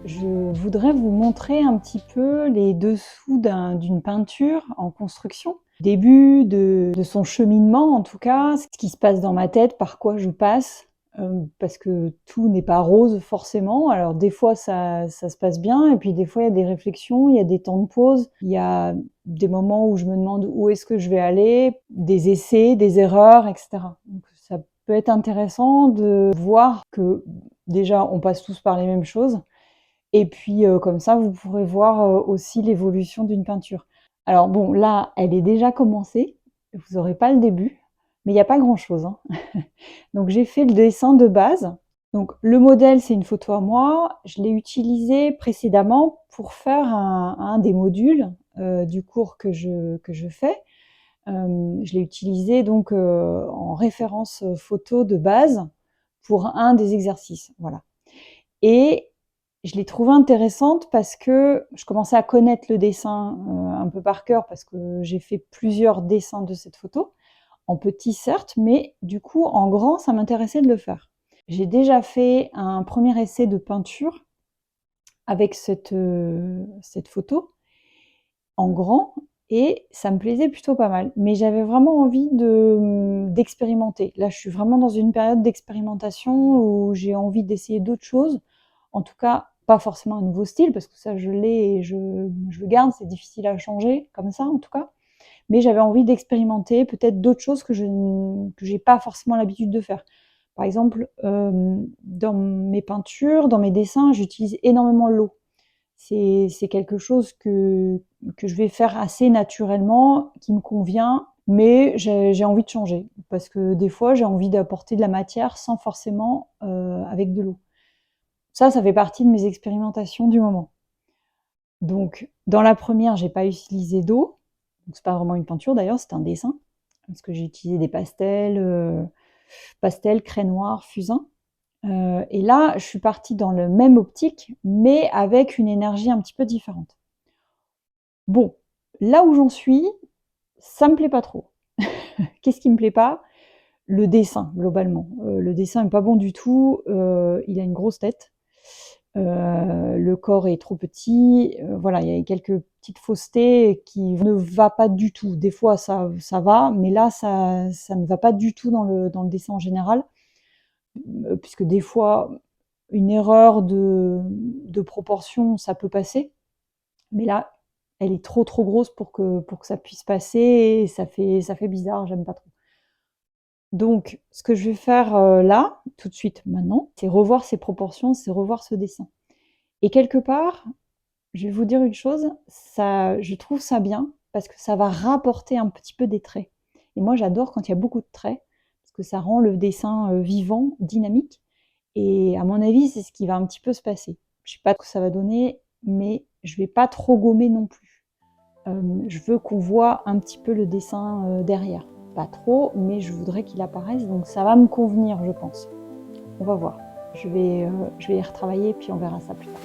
Je voudrais vous montrer un petit peu les dessous d'une peinture en construction. Début de son cheminement en tout cas, ce qui se passe dans ma tête, par quoi je passe, parce que tout n'est pas rose forcément. Alors des fois ça se passe bien et puis des fois il y a des réflexions, il y a des temps de pause, il y a des moments où je me demande où est-ce que je vais aller, des essais, des erreurs, et cetera. Donc ça peut être intéressant de voir que déjà on passe tous par les mêmes choses et puis comme ça vous pourrez voir aussi l'évolution d'une peinture. Alors bon, là, elle est déjà commencée, vous n'aurez pas le début, mais il n'y a pas grand-chose, hein. Donc j'ai fait le dessin de base. Donc le modèle, c'est une photo à moi. Je l'ai utilisé précédemment pour faire un des modules du cours que je fais. Je l'ai utilisé donc en référence photo de base pour un des exercices. Voilà. Et je l'ai trouvée intéressante parce que je commençais à connaître le dessin un peu par cœur parce que j'ai fait plusieurs dessins de cette photo, en petit certes, mais du coup en grand ça m'intéressait de le faire. J'ai déjà fait un premier essai de peinture avec cette photo en grand et ça me plaisait plutôt pas mal. Mais j'avais vraiment envie d'expérimenter. Là je suis vraiment dans une période d'expérimentation où j'ai envie d'essayer d'autres choses. En tout cas, pas forcément un nouveau style, parce que ça je l'ai et je le garde, c'est difficile à changer comme ça en tout cas. Mais j'avais envie d'expérimenter peut-être d'autres choses que j'ai pas forcément l'habitude de faire. Par exemple, dans mes peintures, dans mes dessins, j'utilise énormément l'eau. C'est quelque chose que je vais faire assez naturellement, qui me convient, mais j'ai envie de changer. Parce que des fois, j'ai envie d'apporter de la matière sans forcément avec de l'eau. Ça fait partie de mes expérimentations du moment. Donc, dans la première, j'ai pas utilisé d'eau. Donc, c'est pas vraiment une peinture d'ailleurs, c'est un dessin. Parce que j'ai utilisé des pastels, craie noire, fusain. Et là, je suis partie dans le même optique, mais avec une énergie un petit peu différente. Bon, là où j'en suis, ça me plaît pas trop. Qu'est-ce qui me plaît pas? Le dessin, globalement. Le dessin est pas bon du tout. Il a une grosse tête. Le corps est trop petit. Voilà, il y a quelques petites faussetés qui ne va pas du tout. Des fois, ça va, mais là, ça ne va pas du tout dans le dessin en général. Puisque des fois, une erreur de proportion, ça peut passer. Mais là, elle est trop grosse pour que ça puisse passer et ça fait bizarre, j'aime pas trop. Donc, ce que je vais faire là, tout de suite, maintenant, c'est revoir ces proportions, c'est revoir ce dessin. Et quelque part, je vais vous dire une chose, je trouve ça bien parce que ça va rapporter un petit peu des traits. Et moi, j'adore quand il y a beaucoup de traits parce que ça rend le dessin vivant, dynamique. Et à mon avis, c'est ce qui va un petit peu se passer. Je sais pas ce que ça va donner, mais je vais pas trop gommer non plus. Je veux qu'on voit un petit peu le dessin derrière. Pas trop, mais je voudrais qu'il apparaisse, donc ça va me convenir, je pense. On va voir. Je vais y retravailler, puis on verra ça plus tard.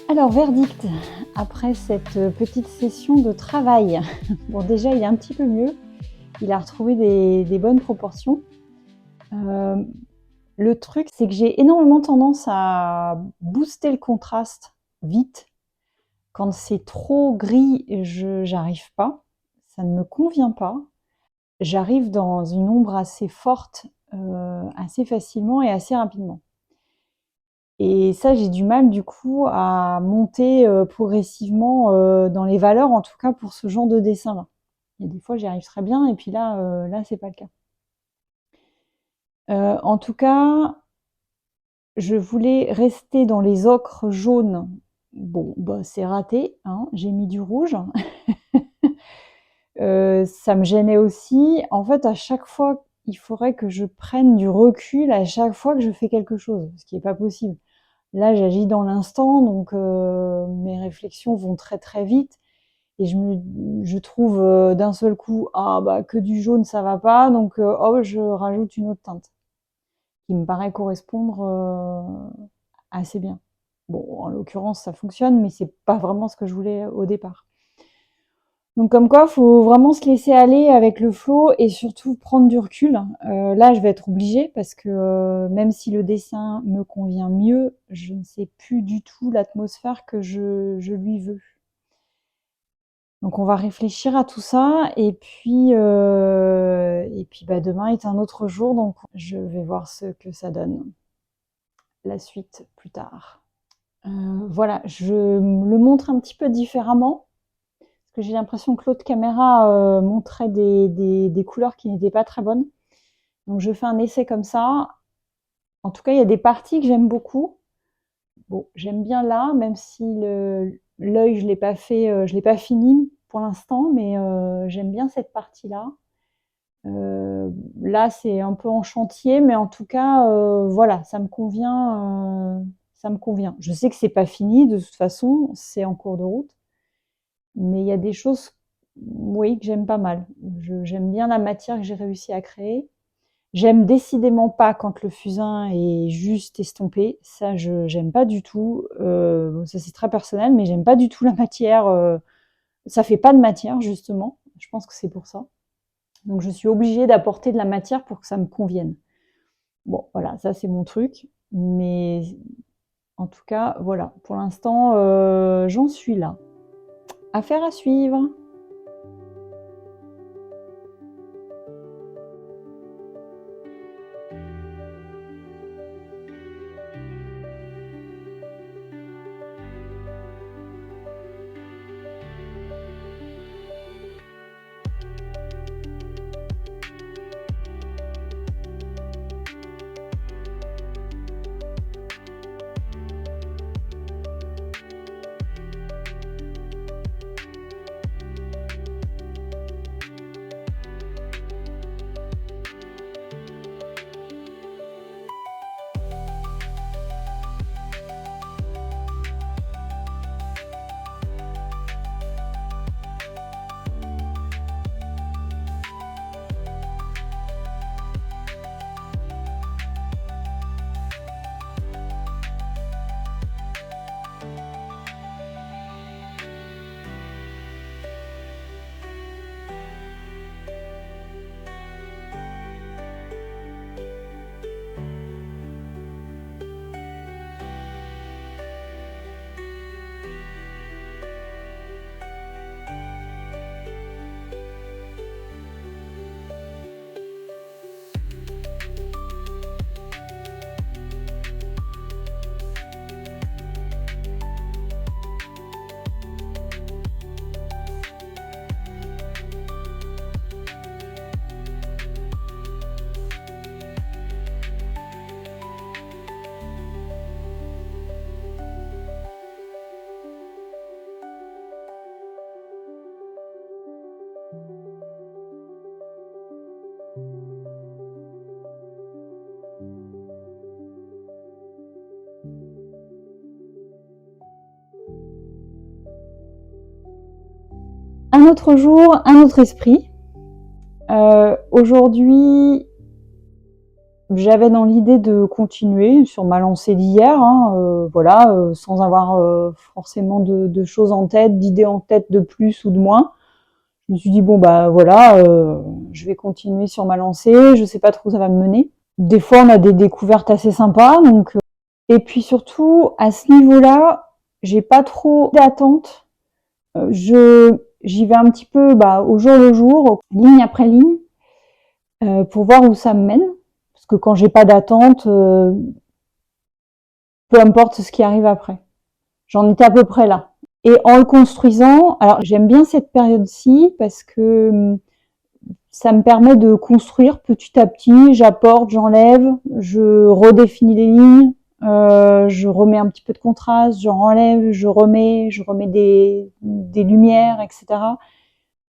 Alors verdict, après cette petite session de travail. Bon déjà il est un petit peu mieux, il a retrouvé des bonnes proportions. Le truc c'est que j'ai énormément tendance à booster le contraste vite. Quand c'est trop gris, j'arrive pas, ça ne me convient pas. J'arrive dans une ombre assez forte, assez facilement et assez rapidement. Et ça, j'ai du mal du coup à monter progressivement dans les valeurs, en tout cas pour ce genre de dessin-là. Il y a des fois, j'y arrive très bien, et puis là, c'est pas le cas. En tout cas, je voulais rester dans les ocres jaunes. Bon, bah, c'est raté, hein, j'ai mis du rouge. Ça me gênait aussi. En fait, à chaque fois, il faudrait que je prenne du recul à chaque fois que je fais quelque chose, ce qui est pas possible. Là, j'agis dans l'instant, donc mes réflexions vont très très vite et je trouve d'un seul coup, ah bah que du jaune ça va pas, donc hop, je rajoute une autre teinte qui me paraît correspondre assez bien. Bon, en l'occurrence, ça fonctionne, mais c'est pas vraiment ce que je voulais au départ. Donc comme quoi, faut vraiment se laisser aller avec le flow et surtout prendre du recul. Là, je vais être obligée parce que même si le dessin me convient mieux, je ne sais plus du tout l'atmosphère que je lui veux. Donc on va réfléchir à tout ça et puis bah, demain est un autre jour, donc je vais voir ce que ça donne. La suite plus tard. Voilà, je le montre un petit peu différemment. Parce que j'ai l'impression que l'autre caméra montrait des couleurs qui n'étaient pas très bonnes. Donc je fais un essai comme ça. En tout cas, il y a des parties que j'aime beaucoup. Bon, j'aime bien là, même si l'œil, je l'ai pas fait, je l'ai pas fini pour l'instant, mais j'aime bien cette partie-là. Là, c'est un peu en chantier, mais en tout cas, voilà, ça me convient. Ça me convient. Je sais que c'est pas fini, de toute façon, c'est en cours de route. Mais il y a des choses, oui, que j'aime pas mal. J'aime bien la matière que j'ai réussi à créer. J'aime décidément pas quand le fusain est juste estompé. Ça, j'aime pas du tout. Bon, ça, c'est très personnel, mais j'aime pas du tout la matière. Ça fait pas de matière, justement. Je pense que c'est pour ça. Donc, je suis obligée d'apporter de la matière pour que ça me convienne. Bon, voilà, ça, c'est mon truc. Mais en tout cas, voilà. Pour l'instant, j'en suis là. Affaire à suivre. Un autre jour, un autre esprit. Aujourd'hui, J'avais dans l'idée de continuer sur ma lancée d'hier, hein, voilà, sans avoir forcément de choses en tête, d'idées en tête de plus ou de moins. Je me suis dit bon bah voilà, je vais continuer sur ma lancée, je sais pas trop où ça va me mener. Des fois on a des découvertes assez sympas, donc et puis surtout à ce niveau-là, j'ai pas trop d'attente. J'y vais un petit peu au jour le jour, ligne après ligne, pour voir où ça me mène. Parce que quand j'ai pas d'attente, peu importe ce qui arrive après. J'en étais à peu près là. Et en le construisant, alors j'aime bien cette période-ci parce que ça me permet de construire petit à petit, j'apporte, j'enlève, je redéfinis les lignes, je remets un petit peu de contraste, je renlève, je remets des lumières, etc.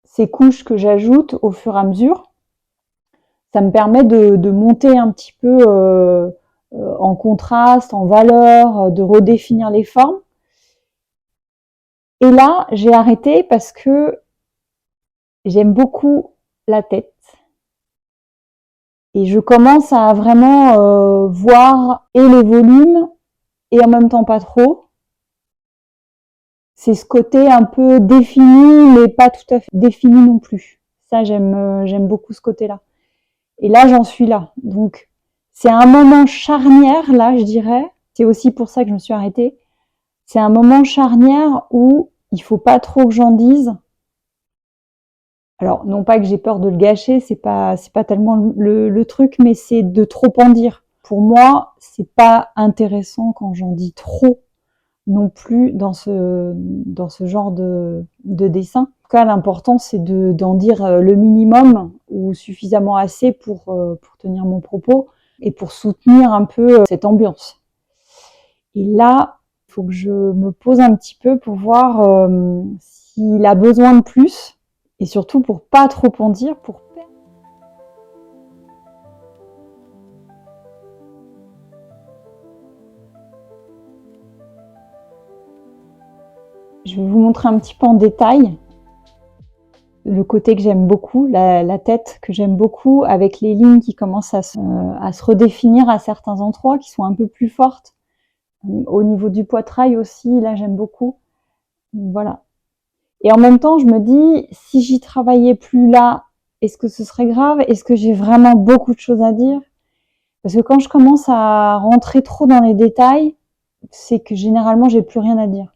Ces couches que j'ajoute au fur et à mesure, ça me permet de monter un petit peu en contraste, en valeur, de redéfinir les formes. Et là, j'ai arrêté parce que j'aime beaucoup la tête. Et je commence à vraiment voir et les volumes et en même temps pas trop. C'est ce côté un peu défini, mais pas tout à fait défini non plus. Ça, j'aime beaucoup ce côté-là. Et là, j'en suis là. Donc, c'est un moment charnière, là, je dirais. C'est aussi pour ça que je me suis arrêtée. C'est un moment charnière où il faut pas trop que j'en dise. Alors, non pas que j'ai peur de le gâcher, c'est pas tellement le truc, mais c'est de trop en dire. Pour moi, c'est pas intéressant quand j'en dis trop non plus dans ce genre de dessin. En tout cas, l'important, c'est d'en dire le minimum ou suffisamment assez pour tenir mon propos et pour soutenir un peu cette ambiance. Et là, il faut que je me pose un petit peu pour voir s'il a besoin de plus et surtout pour pas trop en dire, pour Je vais vous montrer un petit peu en détail le côté que j'aime beaucoup, la tête que j'aime beaucoup, avec les lignes qui commencent à se redéfinir à certains endroits, qui sont un peu plus fortes. Au niveau du poitrail aussi, là j'aime beaucoup. Voilà. Et en même temps, je me dis, si j'y travaillais plus là, est-ce que ce serait grave? Est-ce que j'ai vraiment beaucoup de choses à dire? Parce que quand je commence à rentrer trop dans les détails, c'est que généralement j'ai plus rien à dire.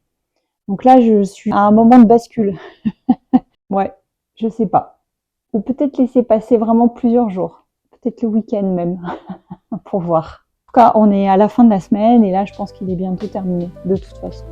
Donc là, je suis à un moment de bascule. Ouais, je sais pas. Ou peut-être laisser passer vraiment plusieurs jours. Peut-être le week-end même, pour voir. En tout cas, on est à la fin de la semaine et là, je pense qu'il est bientôt terminé, de toute façon.